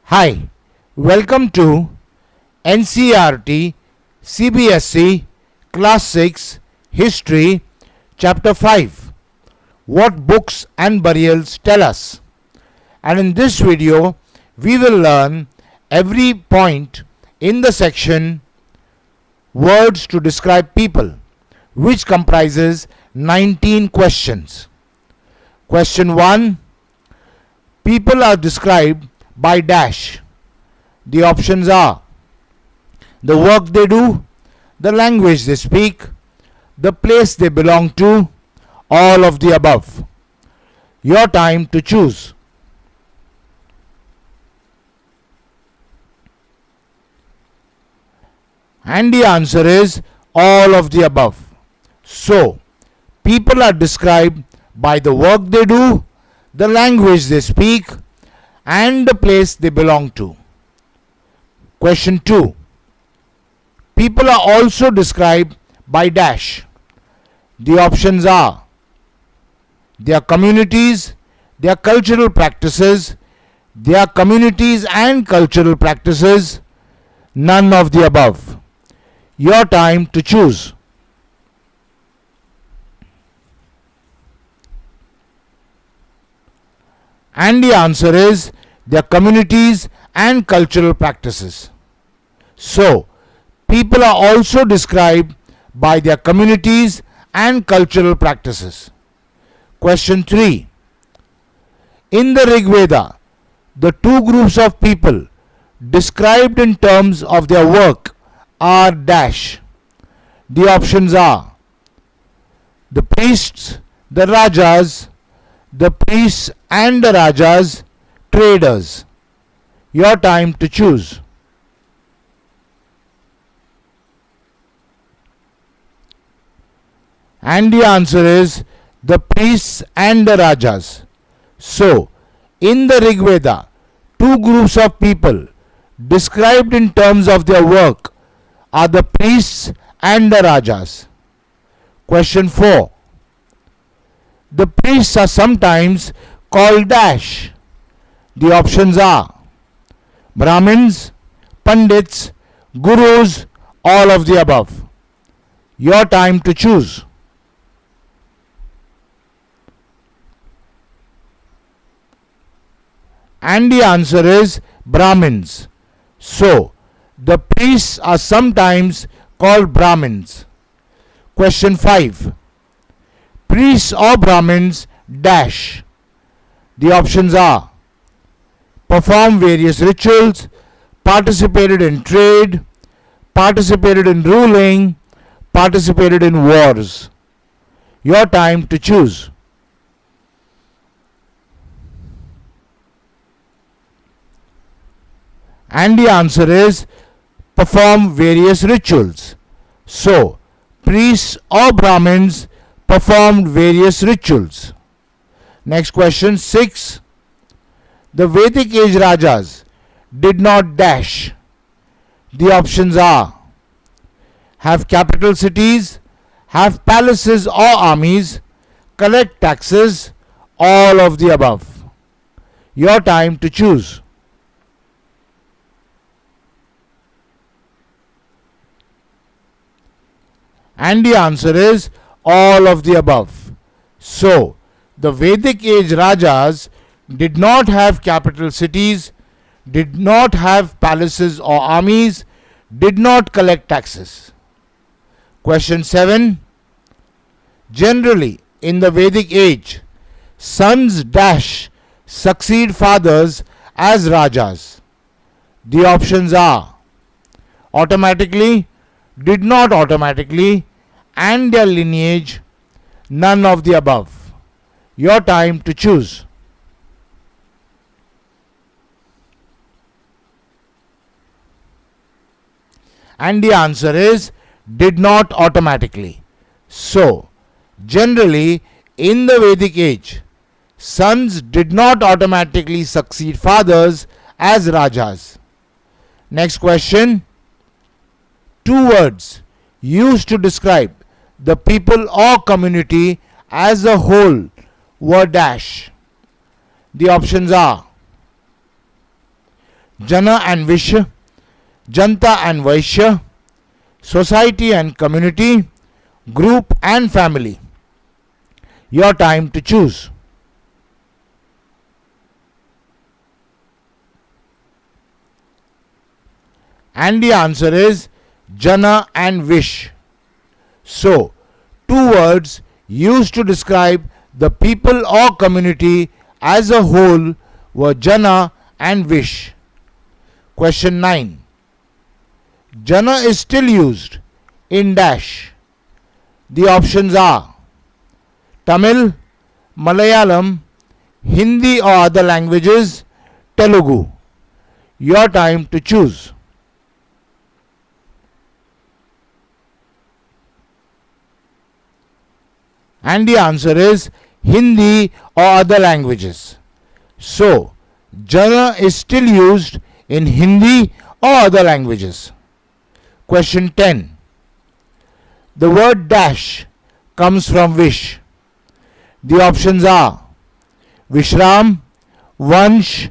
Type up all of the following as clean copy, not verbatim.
Hi, welcome to NCERT CBSE Class 6 History Chapter 5. What books and burials tell us. And in this video, we will learn every point in the section Words to describe people, which comprises 19 questions. Question 1. People are described by dash. The options are the work they do, the language they speak, the place they belong to, all of the above. Your time to choose. And the answer is all of the above. So, people are described by the work they do, the language they speak, and the place they belong to. Question 2. People are also described by dash. The options are their communities, their cultural practices, their communities and cultural practices, none of the above. Your time to choose. And the answer is their communities and cultural practices. So, people are also described by their communities and cultural practices. Question 3. In the Rig Veda, the two groups of people described in terms of their work are dash. The options are the priests, the rajas, the priests and the rajas, traders. Your time to choose. And the answer is the priests and the rajas. So, in the Rig Veda, two groups of people described in terms of their work are the priests and the rajas. Question 4. The priests are sometimes called dash. The options are Brahmins, Pandits, Gurus, all of the above. Your time to choose. And the answer is Brahmins. So, the priests are sometimes called Brahmins. Question 5. Priests or Brahmins dash. The options are perform various rituals, participated in trade, participated in ruling, participated in wars. Your time to choose. And the answer is perform various rituals. So, priests or Brahmins performed various rituals. Next question 6. The Vedic age Rajas did not dash. The options are have capital cities, have palaces or armies, collect taxes, all of the above. Your time to choose. And the answer is all of the above. So, the Vedic age Rajas did not have capital cities, did not have palaces or armies, did not collect taxes. Question 7. Generally, in the Vedic age, sons dash succeed fathers as Rajas. The options are automatically, did not automatically, and their lineage, none of the above. Your time to choose. And the answer is did not automatically. So, generally in the Vedic age, sons did not automatically succeed fathers as Rajas. Next question. Two words used to describe the people or community as a whole were dash. The options are Jana and Vishya, Janta and Vaishya, society and community, group and family. Your time to choose. And the answer is Jana and Vish. So, two words used to describe the people or community as a whole were Jana and Vish. Question 9. Jana is still used in dash. The options are Tamil, Malayalam, Hindi or other languages, Telugu. Your time to choose. And the answer is Hindi or other languages. So, Jana is still used in Hindi or other languages. Question 10. The word dash comes from Vish. The options are Vishram, Vansh,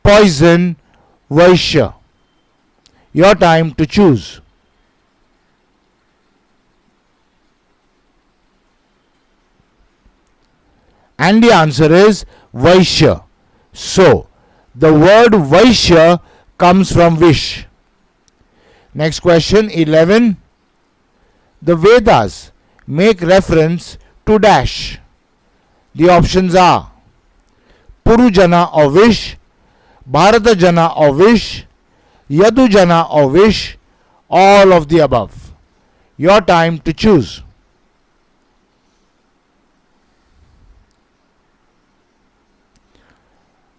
Poison, Vaishya. Your time to choose. And the answer is Vaishya. So, the word Vaishya comes from Vish. Next question 11. The Vedas make reference to dash. The options are Purujana or Vish, Bharatajana or Vish, Yadujana or Vish, all of the above. Your time to choose.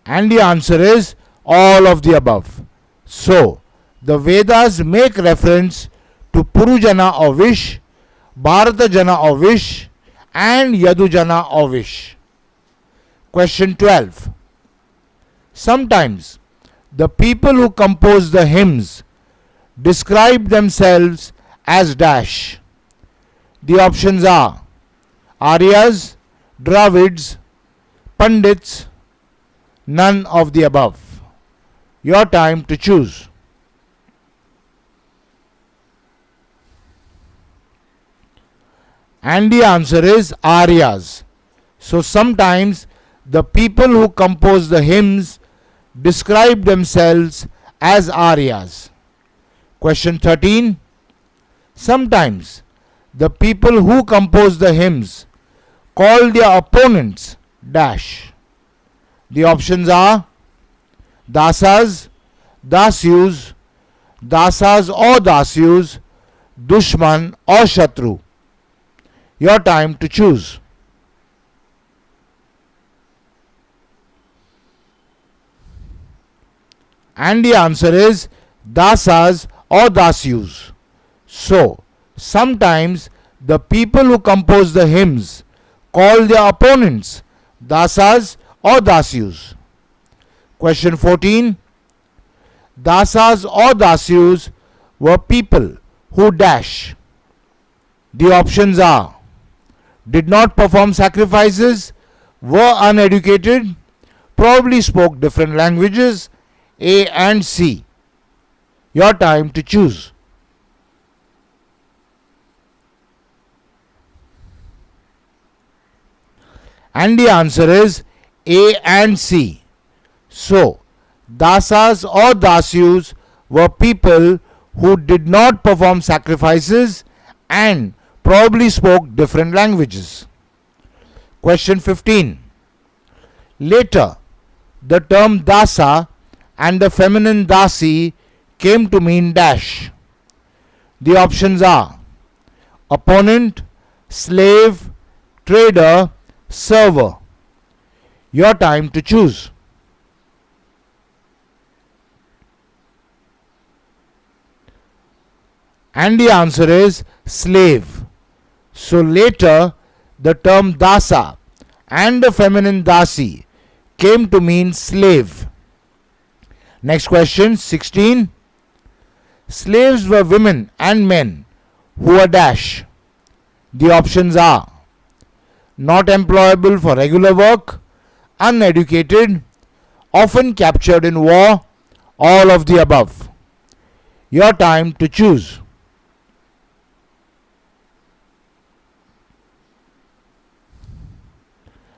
And the answer is all of the above. So, the Vedas make reference to Purujana or Vish, Bharatajana or Vish, and Yadujana or Vish. Question 12. Sometimes the people who compose the hymns describe themselves as dash. The options are Aryas, Dravids, Pandits, none of the above. Your time to choose. And the answer is Aryas. So sometimes the people who compose the hymns describe themselves as Aryas. Question 13. Sometimes the people who compose the hymns call their opponents dash. The options are Dasas, Dasyus, Dasas or Dasyus, Dushman or Shatru. Your time to choose. And the answer is Dasas or Dasyus. So, sometimes the people who compose the hymns call their opponents Dasas or Dasyus. Question 14. Dasas or Dasyus were people who dash. The options are did not perform sacrifices, were uneducated, probably spoke different languages, A and C. Your time to choose. And the answer is A and C. So, Dasas or Dasyus were people who did not perform sacrifices and probably spoke different languages. Question 15. Later, the term Dasa and the feminine Dasi came to mean dash. The options are opponent, slave, trader, server. Your time to choose. And the answer is slave. So later, the term Dasa and the feminine Dasi came to mean slave. Next question 16. Slaves were women and men who were dash. The options are not employable for regular work, uneducated, often captured in war, all of the above? Your time to choose.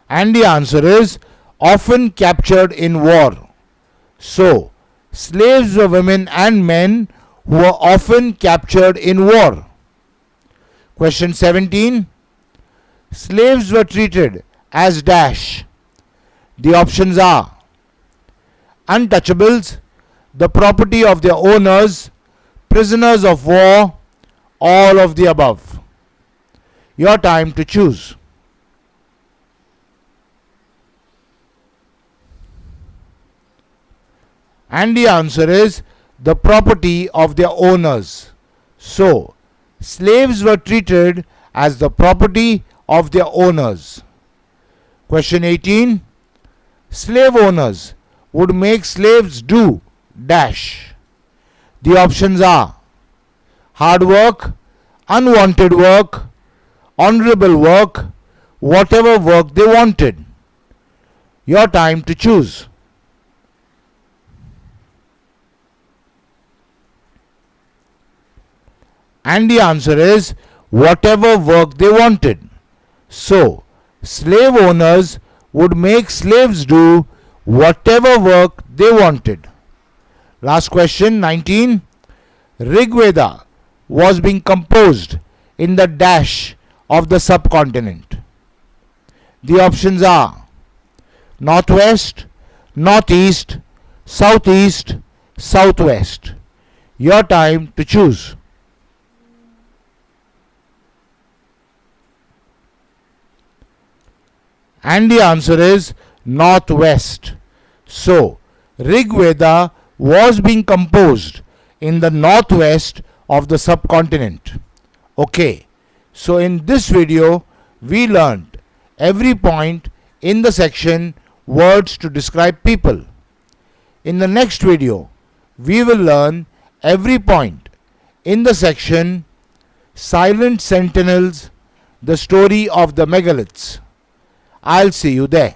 And the answer is often captured in war. So, slaves were women and men who were often captured in war. Question 17. Slaves were treated as dash. The options are untouchables, the property of their owners, prisoners of war, all of the above. Your time to choose. And the answer is the property of their owners. So, slaves were treated as the property of their owners. Question 18. Slave owners would make slaves do dash. The options are hard work, unwanted work, honorable work, whatever work they wanted. Your time to choose. And the answer is whatever work they wanted. So, slave owners would make slaves do whatever work they wanted. Last question, 19. Rig Veda was being composed in the dash of the subcontinent. The options are northwest, northeast, southeast, southwest. Your time to choose. And the answer is northwest. So, Rig Veda was being composed in the northwest of the subcontinent. Okay, so in this video we learned every point in the section words to describe people. In the next video we will learn every point in the section silent sentinels, the story of the megaliths. I'll see you there.